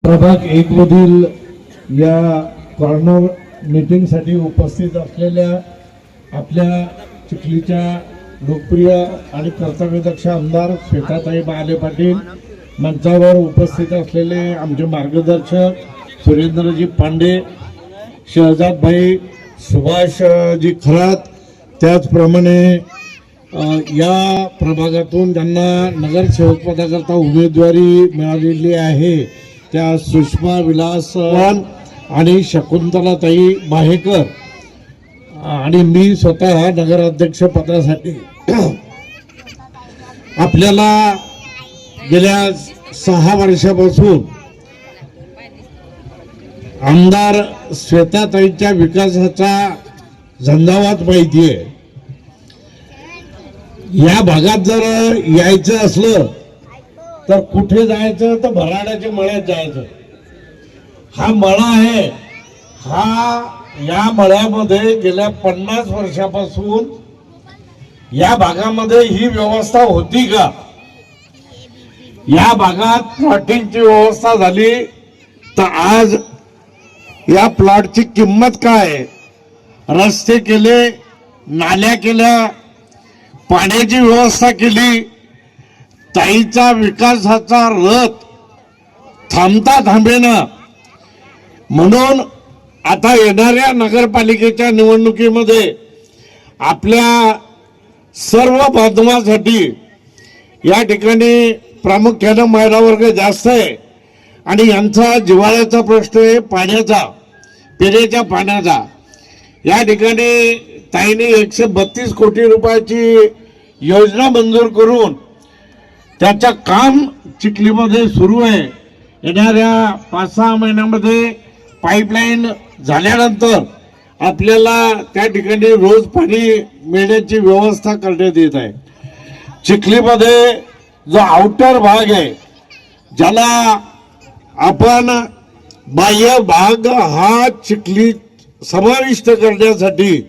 प्रभाग 1 मधील या कॉर्नर मीटिंग साठी उपस्थित असलेल्या आपल्या चिखलीच्या लोकप्रिय आणि कर्तव्यदक्ष आमदार श्वेताताई महाले पाटील, मंचावर उपस्थित असलेले आमचे मार्गदर्शक सुरेंद्रजी पांडे, शहजादभाई सुभाषजी खरात, त्याचप्रमाणे या प्रभागातून ज्यांना नगरसेवक पदाकरता उमेदवारी मिळालेली आहे त्या सुषमा विलास आणि शकुंतलाताई माहेकर आणि मी स्वतः नगराध्यक्ष पदासाठी आपल्याला गेल्या 6 वर्षापासून आमदार श्वेताताईंच्या विकासाचा झंझावात माहिती आहे। या भागात जर यायचं असलं तर कुठे जायचं तर भराड्याच्या मळ्यात जायचं। हा मळा आहे, हा या मळ्यामध्ये गेल्या 50 वर्षापासून या भागामध्ये ही व्यवस्था होती का? या भागात प्लॉटिंगची व्यवस्था झाली तर आज या प्लॉटची किंमत काय? रस्ते केले, नाल्या केल्या, पाण्याची व्यवस्था केली, ताईचा विकासाचा रथ थांबता थांबेना। म्हणून आता येणाऱ्या नगरपालिकेच्या निवडणुकीमध्ये आपल्या सर्व बांधवांसाठी या ठिकाणी प्रामुख्याने महिला वर्ग जास्त आहे आणि यांचा जिव्हाळ्याचा प्रश्न आहे पाण्याचा, पिण्याच्या पाण्याचा। या ठिकाणी ताईने 132 कोटी रुपयाची योजना मंजूर करून त्याचं काम चिखलीमध्ये सुरू आहे। येणाऱ्या 5-6 महिन्यामध्ये पाईपलाईन झाल्यानंतर आपल्याला त्या ठिकाणी रोज पाणी मिळण्याची व्यवस्था करण्यात येत आहे। चिखलीमध्ये जो आउटर भाग आहे ज्याला आपण बाह्य भाग हा चिखली समाविष्ट करण्यासाठी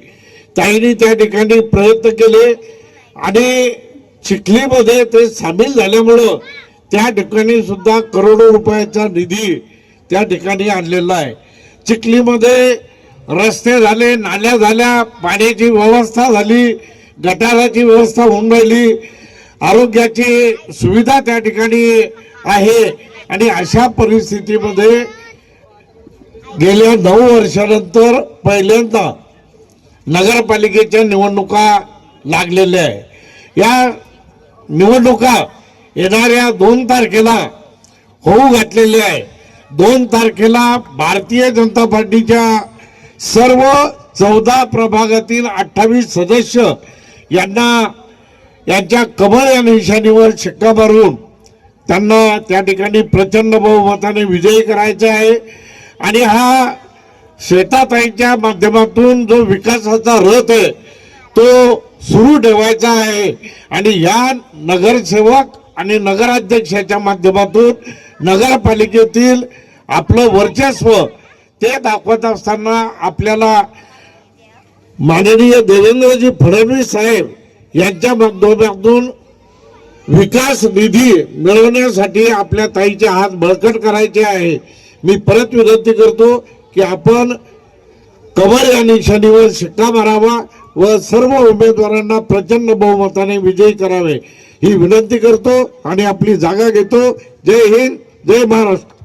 ताईंनी त्या ठिकाणी प्रयत्न केले आणि चिखलीमध्ये ते सामील झाल्यामुळं त्या ठिकाणी सुद्धा करोडो रुपयाचा निधी त्या ठिकाणी आणलेला आहे। चिखलीमध्ये रस्ते झाले, नाल्या झाल्या, पाण्याची व्यवस्था झाली, गटाराची व्यवस्था होऊन राहिली, आरोग्याची सुविधा त्या ठिकाणी आहे। आणि अशा परिस्थितीमध्ये गेल्या 9 वर्षानंतर पहिल्यांदा नगरपालिकेच्या निवडणुका लागलेल्या आहे। या निवडणुका येणाऱ्या 2 तारखेला होऊ घातलेल्या आहे। 2 तारखेला भारतीय जनता पार्टीच्या सर्व 14 प्रभागातील 28 सदस्य यांना यांच्या कमळ या निशाणीवर शिक्का मारून त्यांना त्या ठिकाणी प्रचंड बहुमताने विजयी करायचे आहे। आणि हा श्वेताताईंच्या माध्यमातून जो विकासाचा रथ आहे तो सुरू ठेवायचा आहे आणि या नगरसेवक आणि नगराध्यक्षाच्या माध्यमातून नगरपालिकेतील आपलं वर्चस्व ते दाखवत असताना आपल्याला माननीय देवेंद्रजी फडणवीस साहेब यांच्या माध्यमातून विकास निधी मिळवण्यासाठी आपल्या ताईचे हात बळकट करायचे आहे। मी परत विनंती करतो की आपण कमळ या निशाणीवर शिक्का मारावा व सर्व उमेदवारांना प्रचंड बहुमताने विजयी करावे ही विनंती करतो आणि आपली जागा घेतो। जय हिंद, जय महाराष्ट्र।